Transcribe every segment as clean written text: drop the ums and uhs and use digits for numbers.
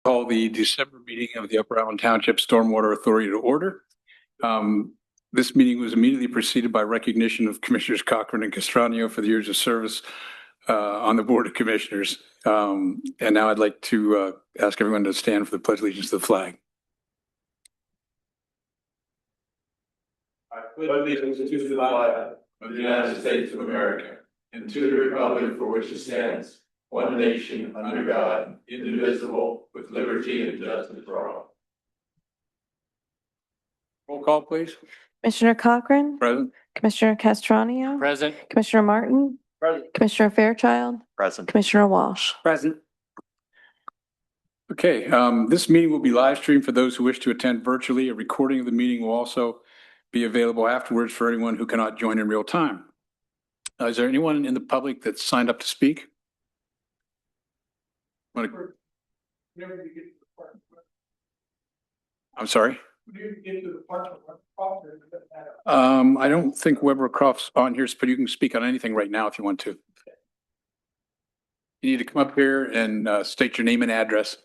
Call the December meeting of the Upper Island Township Stormwater Authority to order. This meeting was immediately preceded by recognition of Commissioners Cochran and Castranio for the years of service on the Board of Commissioners. And now I'd like to ask everyone to stand for the Pledge of Allegiance to the flag. I pledge allegiance to the flag of the United States of America and to the republic for which it stands, one nation, under God, indivisible, with liberty and justice for all. Roll call, please. Commissioner Cochran. Present. Commissioner Castranio. Present. Commissioner Martin. Present. Commissioner Fairchild. Present. Commissioner Walsh. Present. Okay, this meeting will be live streamed for those who wish to attend virtually. A recording of the meeting will also be available afterwards for anyone who cannot join in real time. Is there anyone in the public that's signed up to speak? I'm sorry? I don't think Weber Croft's on here, but you can speak on anything right now if you want to. You need to come up here and state your name and address,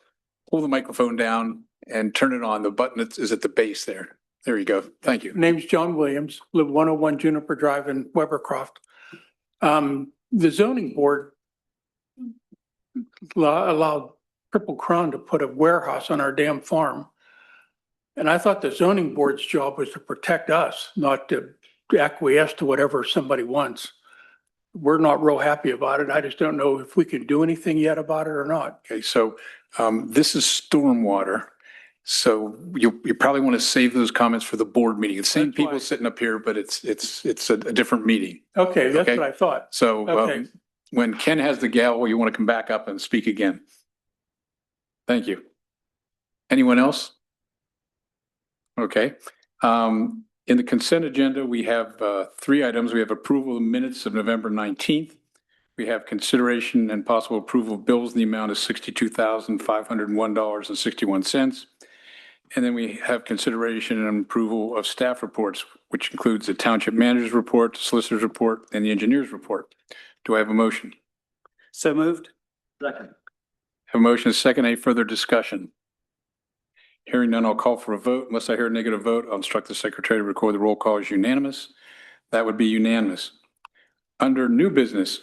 pull the microphone down and turn it on. The button is at the base there. There you go. Thank you. Name's John Williams, live 101 Juniper Drive in Webercroft. The zoning board allowed Triple Crown to put a warehouse on our damn farm. And I thought the zoning board's job was to protect us, not to acquiesce to whatever somebody wants. We're not real happy about it. I just don't know if we can do anything yet about it or not. Okay, so this is stormwater. So you probably want to save those comments for the board meeting. It's the same That's people why. sitting up here, but it's a different meeting. Okay, that's Okay. what I thought. So Okay. when Ken has the gavel, you want to come back up and speak again. Thank you. Anyone else? Okay. In the consent agenda, we have 3 items. We have approval of minutes of November 19th. We have consideration and possible approval of bills in the amount of $62,501.61. And then we have consideration and approval of staff reports, which includes the township manager's report, the solicitor's report, and the engineer's report. Do I have a motion? So moved. Second. Have a motion, a second. Any further discussion? Hearing none, I'll call for a vote. Unless I hear a negative vote, I'll instruct the secretary to record the roll call as unanimous. That would be unanimous. Under new business,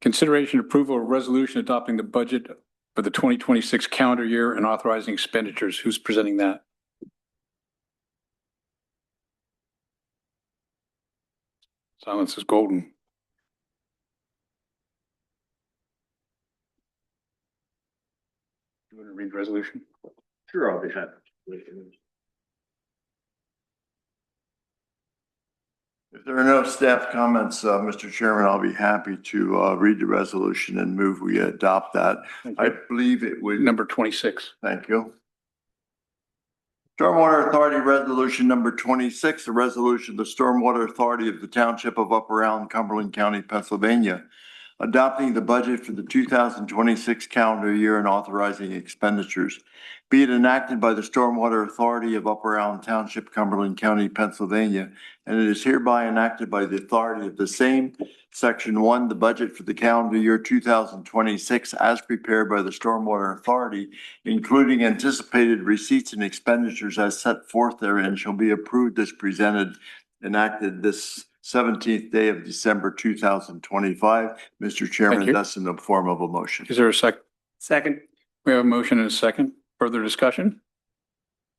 consideration approval of resolution adopting the budget for the 2026 calendar year and authorizing expenditures. Who's presenting that? Silence is golden. You want to read the resolution? Sure, I'll be happy. If there are no staff comments, Mr. Chairman, I'll be happy to read the resolution and move we adopt that. Thank I you. believe it would. Number 26. Thank you. Stormwater Authority Resolution number 26, a resolution of the Stormwater Authority of the Township of Upper Island, Cumberland County, Pennsylvania, adopting the budget for the 2026 calendar year and authorizing expenditures. Be it enacted by the Stormwater Authority of Upper Island Township, Cumberland County, Pennsylvania, and it is hereby enacted by the authority of the same. Section 1, the budget for the calendar year 2026 as prepared by the Stormwater Authority, including anticipated receipts and expenditures as set forth therein, shall be approved as presented, enacted this 17th day of December 2025. Mr. Thank Chairman, you. that's in the form of a motion. Is there a second? Second. We have a motion and a second. Further discussion?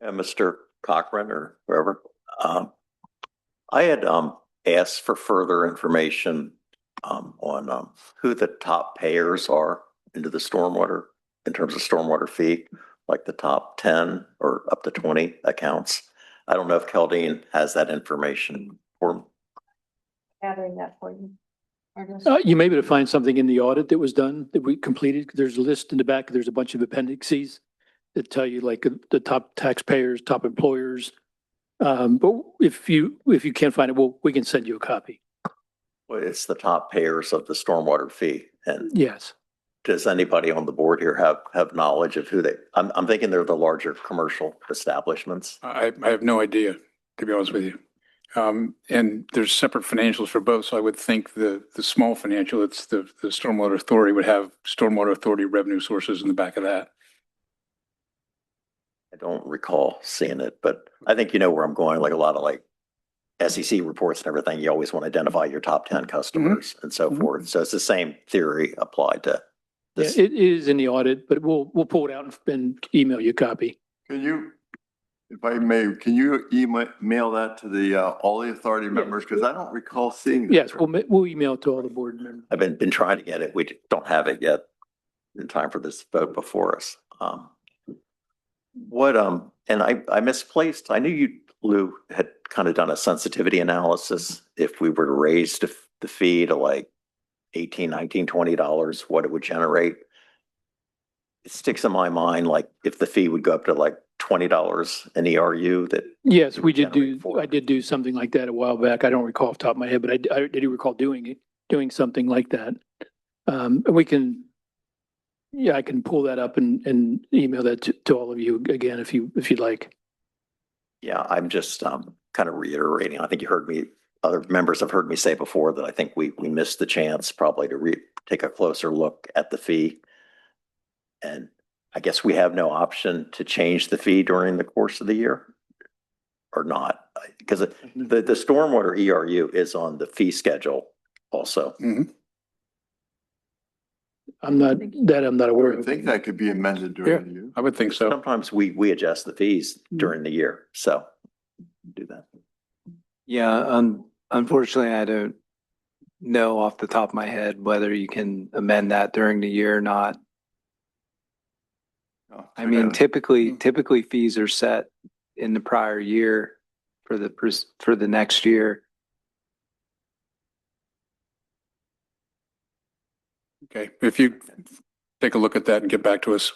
Mr. Cochran or whoever, I had asked for further information on who the top payers are into the stormwater in terms of stormwater fee, like the top 10 or up to 20 accounts. I don't know if Keldine has that information for me. Gathering that for you. You may be able to find something in the audit that was done that we completed. There's a list in the back. There's a bunch of appendices that tell you like the top taxpayers, top employers. But if you can't find it, well, we can send you a copy. Well, it's the top payers of the stormwater fee. And Yes. does anybody on the board here have knowledge of who I'm thinking they're the larger commercial establishments. I have no idea, to be honest with you. And there's separate financials for both, so I would think the small financial, it's the Stormwater Authority would have Stormwater Authority revenue sources in the back of that. I don't recall seeing it, but I think you know where I'm going, like a lot of like SEC reports and everything, you always want to identify your top 10 customers and so Mhm. forth. So it's the same theory applied to Yeah, this. it is in the audit, but we'll pull it out and email you a copy. Can you, if I may, can you email that to the, all the authority members? Because I don't recall seeing that. Yes, we'll email it to all the board members. I've been trying to get it. We don't have it yet in time for this vote before us. And I misplaced, I knew you, Lou, had kind of done a sensitivity analysis. If we were to raise the fee to like $18, $19, $20, what it would generate. It sticks in my mind, like if the fee would go up to like $20 an ERU that. Yes, we did generate I did do something like that a while back. I don't recall off the top of my head, but I did recall doing something like that. And we can, yeah, I can pull that up and email that to all of you again, if you'd like. Yeah, I'm just kind of reiterating. I think you heard me, other members have heard me say before that I think we missed the chance probably to take a closer look at the fee. And I guess we have no option to change the fee during the course of the year or not, because the stormwater ERU is on the fee schedule also. Mhm. I'm not I aware would of. think that could be amended during the year. I would think so. Sometimes we adjust the fees during the year, so do that. Yeah, unfortunately, I don't know off the top of my head whether you can amend that during the year or not. Oh, I mean, Mm. typically fees are set in the prior year for the next year. Okay, if you take a look at that and get back to us.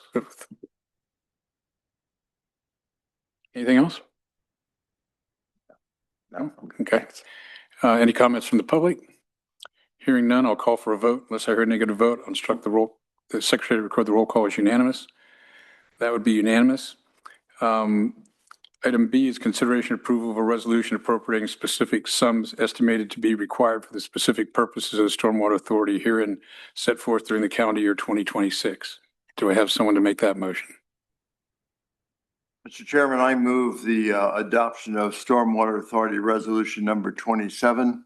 Anything else? No? Okay. Any comments from the public? Hearing none, I'll call for a vote. Unless I hear a negative vote, I'll instruct the secretary to record the roll call as unanimous. That would be unanimous. Item B is consideration approval of a resolution appropriating specific sums estimated to be required for the specific purposes of the Stormwater Authority herein set forth during the calendar year 2026. Do I have someone to make that motion? Mr. Chairman, I move the adoption of Stormwater Authority Resolution number 27.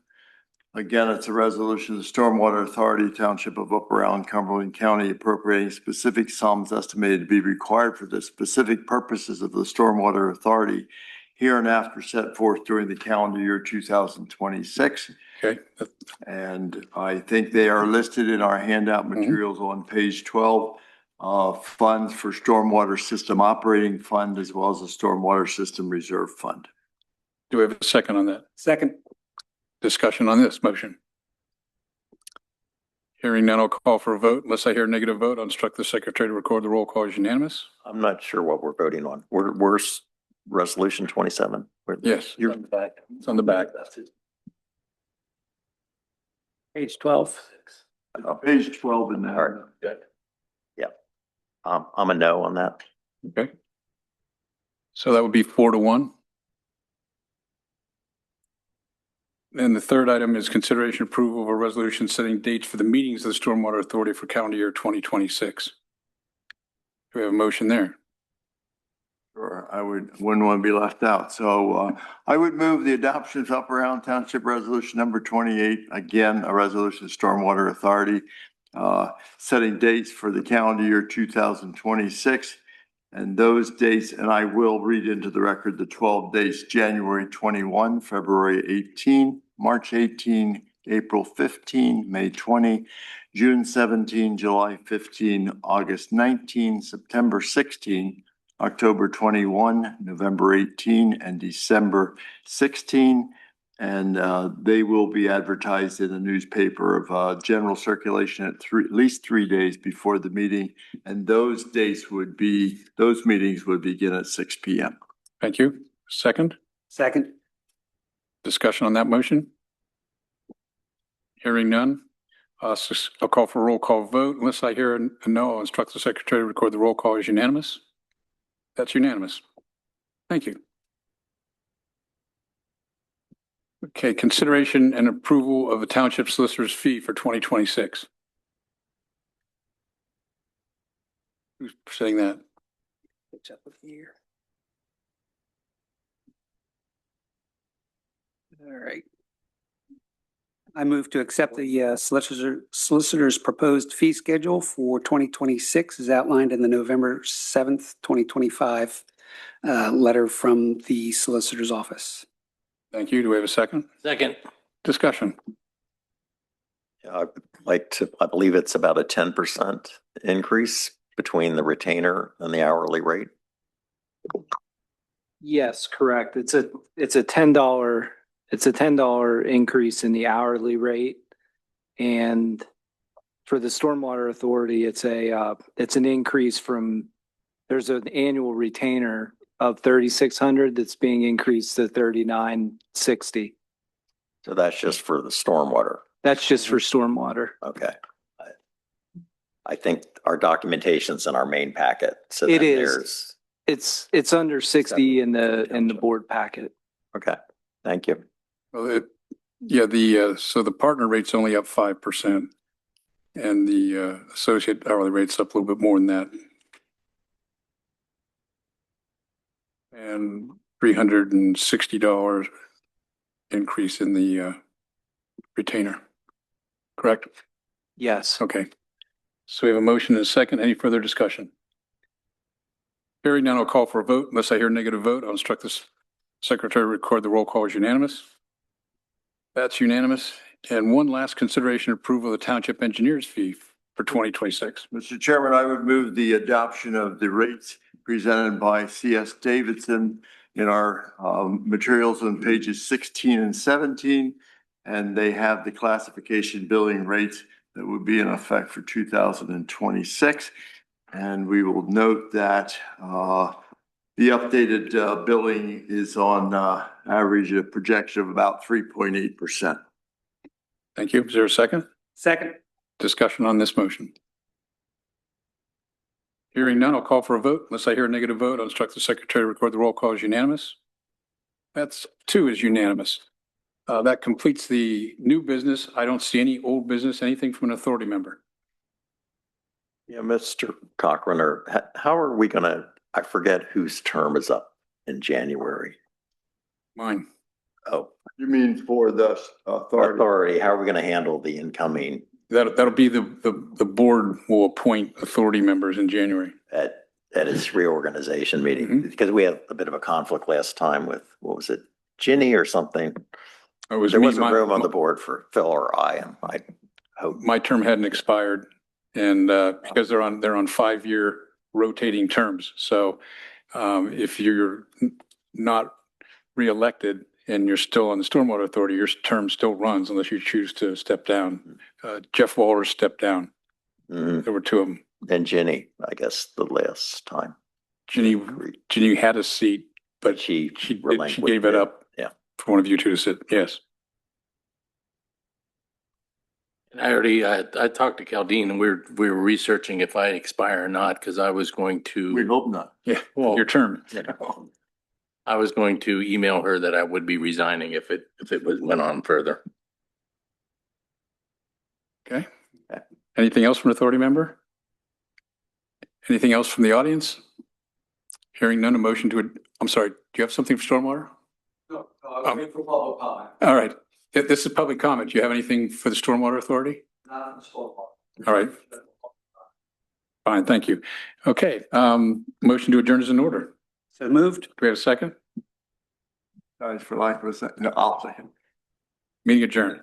Again, it's a resolution of the Stormwater Authority Township of Upper Allen, Cumberland County appropriating specific sums estimated to be required for the specific purposes of the Stormwater Authority hereinafter set forth during the calendar year 2026. Okay, And I think they are listed in our handout materials on page 12. Funds for Stormwater System Operating Fund as well as the Stormwater System Reserve Fund. do we have a second on that? Second. Discussion on this motion? Hearing none, I'll call for a vote. Unless I hear a negative vote, I'll instruct the secretary to record the roll call as unanimous. I'm not sure what we're voting on. We're resolution 27. Yes. You're It's on the back. Page 12. Page 12 in All there. right. I'm a no on that. Okay. So that would be 4-1. And the third item is consideration approval of a resolution setting dates for the meetings of the Stormwater Authority for calendar year 2026. Do we have a motion there? Sure, wouldn't want to be left out. So I would move the adoption of Upper Allen Township Resolution number 28. Again, a resolution of Stormwater Authority setting dates for the calendar year 2026. And those dates, and I will read into the record the 12 dates: January 21, February 18, March 18, April 15, May 20, June 17, July 15, August 19, September 16, October 21, November 18, and December 16. And they will be advertised in a newspaper of general circulation at least 3 days before the meeting. And those meetings would begin at 6 p.m. Thank you. Second, Second. discussion on that motion? Hearing none, I'll call for a roll call vote. Unless I hear a no, I'll instruct the secretary to record the roll call as unanimous. That's unanimous. Thank you. Okay, consideration and approval of a township solicitor's fee for 2026. Who's saying that? It's up with the year. All right. I move to accept the solicitor's proposed fee schedule for 2026 as outlined in the November 7th, 2025 letter from the solicitor's office. Thank you. Do we have a second? Second. Discussion. I'd like to, I believe it's about a 10% increase between the retainer and the hourly rate. Yes, correct. It's a $10 increase in the hourly rate. And for the Stormwater Authority, it's an increase from, there's an annual retainer of 3,600 that's being increased to 3,960. So that's just for the stormwater. That's just for stormwater. Okay. I think our documentation's in our main packet. So It then is. It's under 60 in the board packet. Okay, thank you. Well, so the partner rate's only up 5% and the associate hourly rate's up a little bit more than that. And $360 increase in the retainer. Correct? Yes. Okay. So we have a motion and a second. Any further discussion? Hearing none, I'll call for a vote. Unless I hear a negative vote, I'll instruct the secretary to record the roll call as unanimous. That's unanimous. And one last consideration approval of the township engineer's fee for 2026. Mr. Chairman, I would move the adoption of the rates presented by C.S. Davidson in our materials on pages 16 and 17. And they have the classification billing rates that would be in effect for 2026. And we will note that the updated billing is on average a projection of about 3.8%. Thank you. Is there a second? Second. Discussion on this motion. Hearing none, I'll call for a vote. Unless I hear a negative vote, I'll instruct the secretary to record the roll call as unanimous. That's 2 is unanimous. That completes the new business. I don't see any old business, anything from an authority member. Yeah, Mr. Cochran, or how are we gonna, I forget whose term is up in January. Mine. Oh, you mean for the Authority, how are we gonna handle the incoming That'll be the board will appoint authority members in January. at its reorganization meeting? Mhm. Because we had a bit of a conflict last time with, what was it, Ginny or something? It was There me, wasn't room on the board for Phil or I, and I hope. my term hadn't expired and because they're on 5-year rotating terms. So if you're not reelected and you're still on the Stormwater Authority, your term still runs unless you choose to step down. Jeff Waller stepped down. Mhm. There were 2 of them. And Ginny, I guess, the last time. Ginny had a seat, but She she relinquished gave it up. Yeah. For one of you 2 to sit. Yes. And I talked to Caldine and we were researching if I expire or not, because I was going We to, hope not. Yeah. Well, Your term. I was going to email her that I would be resigning if it went on further. Okay. Anything else from an authority member? Anything else from the audience? Hearing none, a motion to, I'm sorry, do you have something for stormwater? No, I'm for public comment, All right. This is public comment. Do you have anything for the Stormwater Authority? not on the stormwater. All right. Fine, thank you. Okay, motion to adjourn is in order. So moved. Do we have a second? Guys, for lack of a second, no, I'll second. Meeting adjourned.